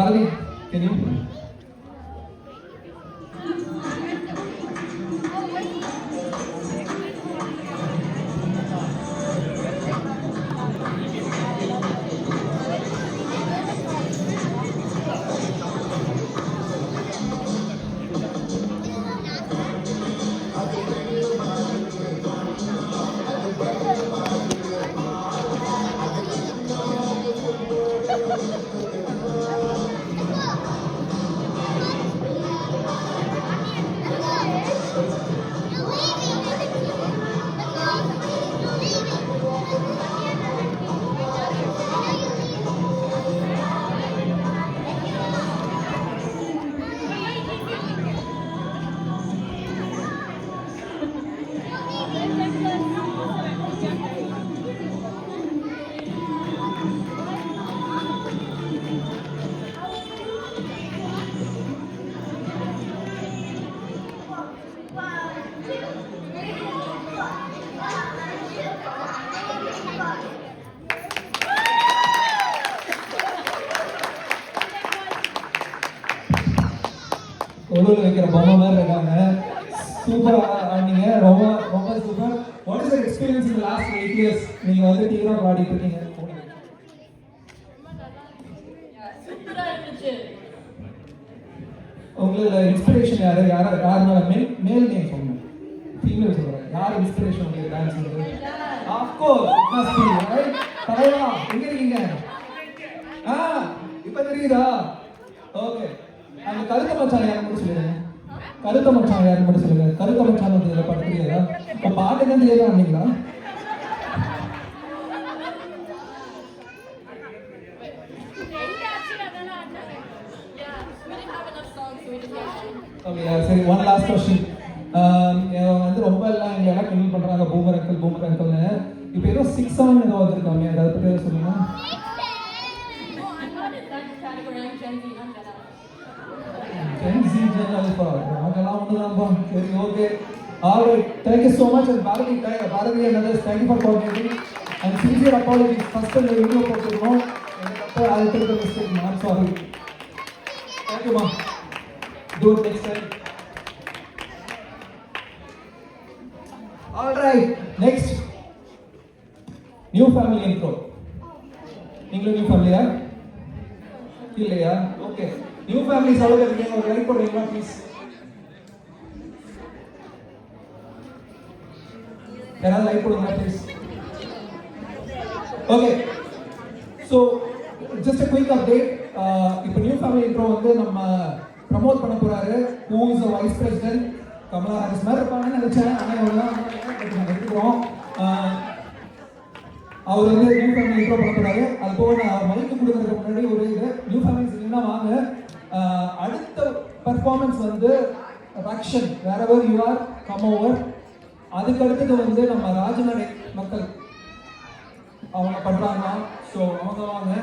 Bharani, can you? ஒழுங்கு வைக்கிற பொம்மை மாதிரி இருக்காங்க. சூப்பராக ஆடினீங்க, ரொம்ப ரொம்ப super. What is your experience in last 8 years? நீங்கள் வந்து டீராக ஆடிட்டு இருக்கீங்க. உங்களோட இன்ஸ்பிரேஷன் யாரு? யாருனால மேல் நேம் சொல்லுங்க, ஃபீமேல் சொல்றேன். யார் இன்ஸ்பிரேஷன் உங்களுக்கு டான்ஸ் பண்ணுறது? Of course it must be right. தலைவா எங்க இருக்கீங்க? இப்போ தெரியுதா? ஓகே, அந்த கருத்த மச்சான் யாரும் மட்டும் சொல்லுங்க. கருத்த மச்சான் யாரும் மட்டும் சொல்லுங்க. கருத்த மச்சான் வந்து இதில் பாட்டு தெரியாதா? இப்போ பாட்டு தான் தெரியாதா ஆனீங்களா? ஓகே சரி, ஒன் லாஸ்ட் கொஸ்டின். வந்து ரொம்ப எல்லாம் எங்கெல்லாம் கிண்டல் பண்ணுறாங்க பூமர் அங்கிள்னு. இப்போ ஏதோ 6-7 ஏதோ வந்துருக்காங்க, அதை பற்றி ஏதோ சொல்லுங்க. அதெல்லாம் ஒன்றுதான்ப்பா. சரி, okay, all right. Thank you so much. And Bharathi and others, thank you for coordinating. And sincere apologies. First இந்த வீடியோ போட்டுருக்கோம், எனக்கு அப்போ அது தெரிஞ்ச மிஸ்டேக். நான் sorry. Thank you, ma. Do it next time. All right, next. New family intro. நீங்களும் new ஃபேமிலியா இல்லையா? ஓகே, நியூ ஃபேமிலிஸ் அவ்வளோ இருக்கீங்க. ஒரு லைக் போடுறீங்களா ப்ளீஸ்? யாராவது லைக் போடுங்களா please? Okay, so just a quick update. இப்போ நியூ ஃபேமிலி இன்ட்ரோ வந்து நம்ம ப்ரமோட் பண்ண போறாரு. Who is the vice president? Kamala Harris மாதிரி இருப்பாங்கன்னு நினைச்சேன், ஆனால் அவ்வளோதான் எடுத்துக்கிறோம். அவர் வந்து நியூ ஃபேமிலி இன்ட்ரோ பண்ண போறாரு. அது போக நான் மைக்கு கொடுக்கறதுக்கு முன்னாடி ஒரு இது, நியூ ஃபேமிலிஸ் இல்லைன்னா வாங்க. அடுத்த பர்ஃபார்மன்ஸ் வந்து Rakshan, wherever you are come over. அதுக்கு அடுத்தது வந்து நம்ம ராஜநடை மக்கள் அவங்க பண்றாங்க. ஸோ அவங்க வாங்க.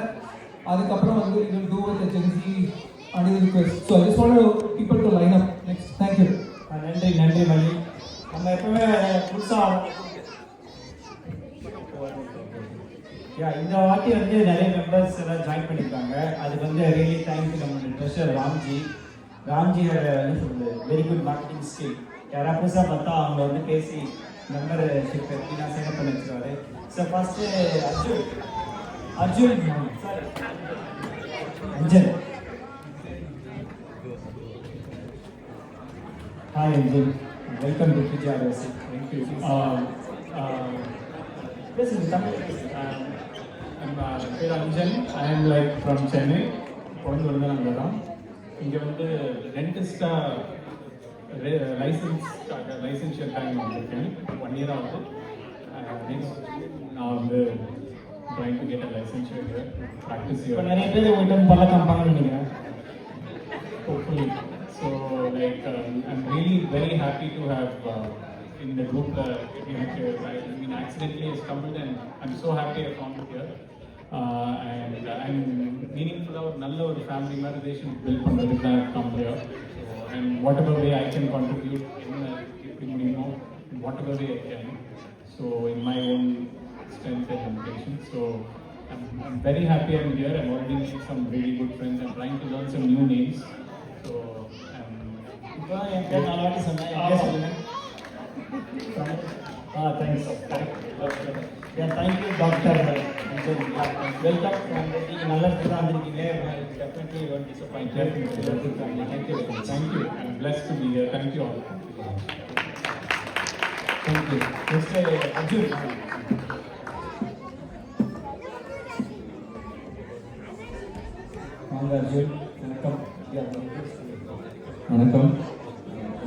அதுக்கப்புறம் வந்து இது டூ வித் ஜென்சி அண்ட் இது request. So I just want people to line up. Next. Thank you. நன்றி மணி. நம்ம எப்பவுமே புதுசாக இந்த வாட்டி வந்து நிறைய மெம்பர்ஸ் எல்லாம் ஜாயின் பண்ணியிருக்காங்க. அதுக்கு வந்து ரியலி தேங்க்யூ நம்மளுடைய ட்ரெஷர் ராம்ஜி. என்ன சொல்றது, வெரி குட் மார்க்கெட்டிங் ஸ்கில். யாராவது புதுசாக பார்த்தா அவங்க வந்து பேசி மெம்பர்ஷிப் எப்படின்னா சைன் பண்ணி வச்சுருவாரு. So first Arjun sorry Anjan. Hi Anjal, welcome to PGRS. Thank you. Yes, in Tamil. I'm Anjan. I am like from Chennai. பொண்ணு வந்து நாங்கள் தான் இங்கே வந்து டென்டிஸ்டாக லைசன்ஷியர் டைம் வந்திருக்கேன். 1 year ஆகுது. நான் வந்து trying to get a licensure practice. இப்போ நிறைய பேர் உங்கள்கிட்ட பல்ல காமிப்பாங்கன்னு நினைக்கிறேன். Hopefully. So like I'm really very happy to have in the group accidentally stumbled and I'm so happy I found it here. And I'm meaningful or நல்ல ஒரு family relation build பண்றதுக்கு தான் come here. So and whatever way I can contribute in whatever way I can. So in my own strength and limitation. So I'm very happy I'm here. I've already made some really good friends. I'm trying to learn some new names. So, இப்போ என் பேர் 4 வாட்டி சொன்னேன். என் பேர் சொல்லுங்க. Thanks. Thank you doctor. Welcome. நீங்கள் நல்ல இடத்துல தான் வந்திருக்கீங்க. Definitely you won't disappoint. thank you. I'm blessed to be here. Thank you all. Thank you. Next, Arjun. வாங்க அர்ஜுன். வணக்கம். வணக்கம்.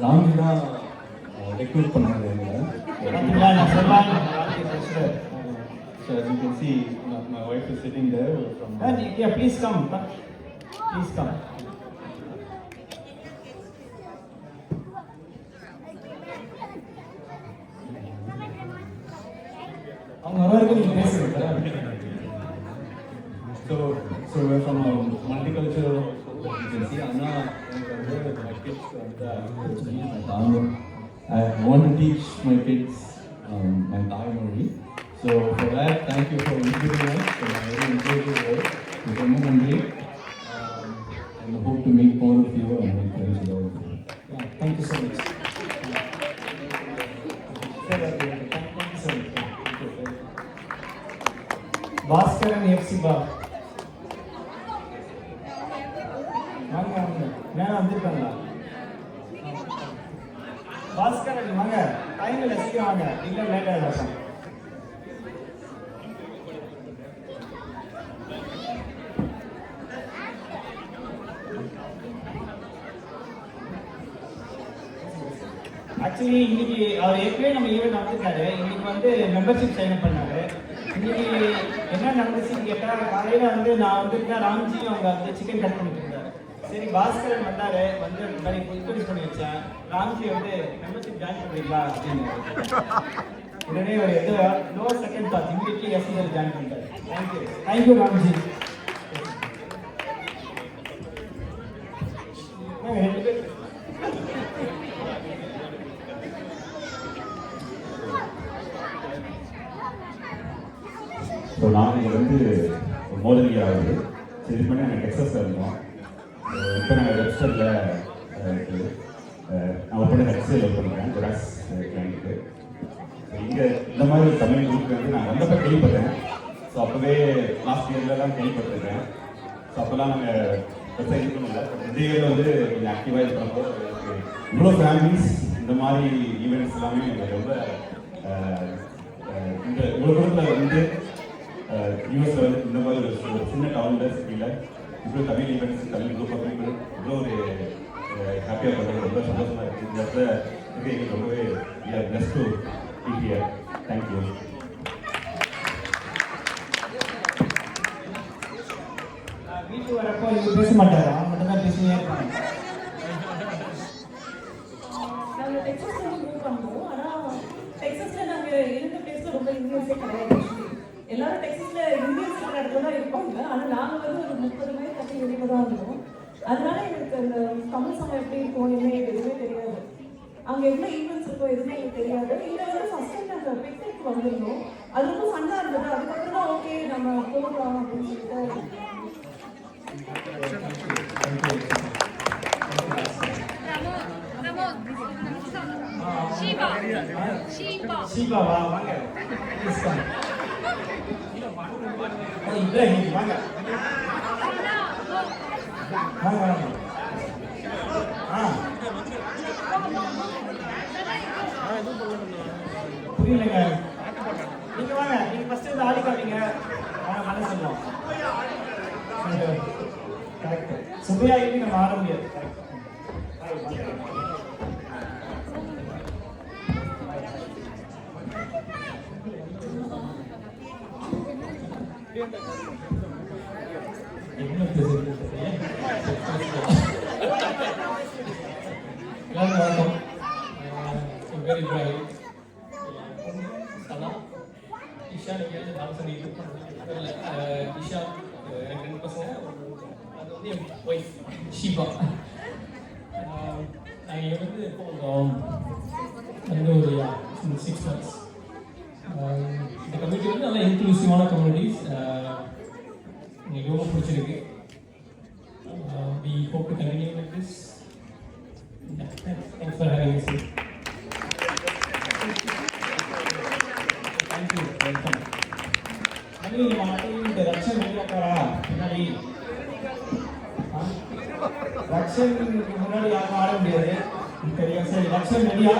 ராம்ஜி தான் ரெக்ரூட் பண்ணாங்க எங்களை. பார்த்தீங்களா நான் சொல்லாமல் வார்த்தை பேசுகிறேன். So as you can see, my wife is sitting there from. Yeah, please come. Please come. அவங்க வரைக்கும் நீங்கள் பேசுகிறீங்க. So we're from a multicultural. You can see Anna and my kids I want to teach my kids my Thai Mori. So for that, thank you for inviting us. So I really enjoyed your work. And I hope to meet more of you and make friends with all of you. Yeah, thank you so much. Thank you so much. Bhaskaran FC Bar. வாங்க மேலே வந்துருக்காங்களா? பாஸ்கரன் வாங்க. Time இல்லை, சீக்கிரம் வாங்க. இல்லை late ஆகிடும். Actually இன்னைக்கு அவர் ஏற்கனவே நம்ம ஈவெண்ட் வந்துருக்காரு. இன்னைக்கு வந்து மெம்பர்ஷிப் சைன் அப் பண்ணாரு. இன்னைக்கு என்ன நடந்துச்சுன்னு கேட்டால், காலையில் வந்து நான் வந்துருக்கேன், ராம்ஜி அவங்க வந்து சிக்கன் கட் பண்ணிட்டு இருந்தாரு. சரி பாஸ்கரன் வந்தாரு, வந்து இந்த மாதிரி இன்ட்ரோடியூஸ் பண்ணி வச்சேன். ராம்ஜி வந்து மெம்பர்ஷிப் ஜாயின் பண்ணுறீங்களா அப்படின்னு. உடனே ஒரு எது no second thought, immediately SL join பண்ணிட்டாரு. தேங்க்யூ ராம்ஜி. ரெண்டு பேர் ஸோ நாங்கள் வந்து மோதலி ஆகுது. ஸோ இது பண்ணி நாங்கள் டெக்ஸஸில் இருக்கோம். இப்போ நாங்கள் வெப்சைட்டில் இருக்குது. நான் ஒர்க் பண்ண ஹெச்எல் ஒர்க் பண்ணுறேன் ஜெராக்ஸ் கிளைண்ட்டுக்கு. இங்கே இந்த மாதிரி ஒரு தமிழ் குரூப் வந்து நான் வந்தப்போ கேள்விப்பட்டேன். ஸோ அப்போவே லாஸ்ட் இயர்லலாம் கேள்விப்பட்டிருக்கேன். ஸோ அப்போல்லாம் நாங்கள் பெருசாக இது பண்ணல. இந்த இயரில் வந்து கொஞ்சம் ஆக்டிவாக இது பண்ணும்போது இவ்வளோ ஃபேமிலிஸ் இந்த மாதிரி ஈவெண்ட்ஸ் எல்லாமே எங்களுக்கு ரொம்ப இந்த இவ்வளோ தூரத்தில் வந்து யூஎஸ்ல வந்து இந்த மாதிரி ஒரு சின்ன டவுனில் சிட்டியில் இவ்வளோ Tamil events Tamil group of people இவ்வளோ ஒரு ஹாப்பியாக பண்ணுறது ரொம்ப சந்தோஷமாக இருக்குது. இந்த இடத்துல இது எங்களுக்கு ரொம்பவே plus to be here. Thank you. வீட்டுக்கு வரப்போ இவங்க பேச மாட்டாரு, அவங்க மட்டும் தான் பேசினே இருப்பாங்க. நாங்கள் டெக்ஸஸ்ல மூவ் பண்ணோம். ஆனால் டெக்ஸஸ்ல நாங்கள் இருந்த பிளேஸ்ல ரொம்ப இந்தியன்ஸே கிடையாது. எல்லாரும் டெக்ஸஸ்ல இந்தியன்ஸ் இருக்கிற இடத்துல தான் இருப்பாங்க. ஆனால் நாங்கள் வந்து ஒரு 30 மைல் கட்டி வெளியில தான் இருந்தோம். அதனால எங்களுக்கு அந்த தமிழ் சமயம் எப்படி இருக்கும் என்ன எதுவுமே தெரியாது. அங்கே எவ்வளோ ஈவெண்ட்ஸ் இருக்கோ எதுவுமே எங்களுக்கு தெரியாது. இங்கே வந்து ஃபர்ஸ்ட் டைம் நாங்கள் பிக்னிக் வந்திருந்தோம். அது ரொம்ப ஃபன்னாக இருந்தது. அதுக்கப்புறம் தான் ஓகே நம்ம போகலாம் அப்படின்னு சொல்லிட்டு. ஷீபாவா வாங்க. இப்ராஹிம் வாங்க. வாங்க வாங்க. புரியலங்க. நீங்க வாங்க, நீங்க ஃபர்ஸ்ட் இந்த ஆடி காமிங்க. வாங்க பண்ண சொல்லுவோம். கரெக்ட். சுபையா இனி நம்ம ஆட முடியாது. என்ன பேசுறது எல்லாரும் வணக்கம். என் பேர் இப்ராஹிம். சனா இஷா. நீங்கள் நான் சொல்லி இல்லை இஷா. எனக்கு 2 பசங்க. அது வந்து என் ஒய்ஃப் ஷீபா. நாங்கள் இங்கே வந்து இப்போ வந்து ஒரு 6 months. இந்த கம்யூனிட்டி வந்து நல்லா இன்க்ளூசிவான கம்யூனிட்டிஸ். எங்களுக்கு ரொம்ப பிடிச்சிருக்கு. We hope to continue with this. Yeah, thanks for having us here. Thank you. Welcome. மணி இந்த ரக்ஷன் வெளியாக்காரா பின்னாடி ரக்ஷன் முன்னாடி யாரும் ஆட முடியாது தெரியும். சரி ரக்ஷன் ரெடியா?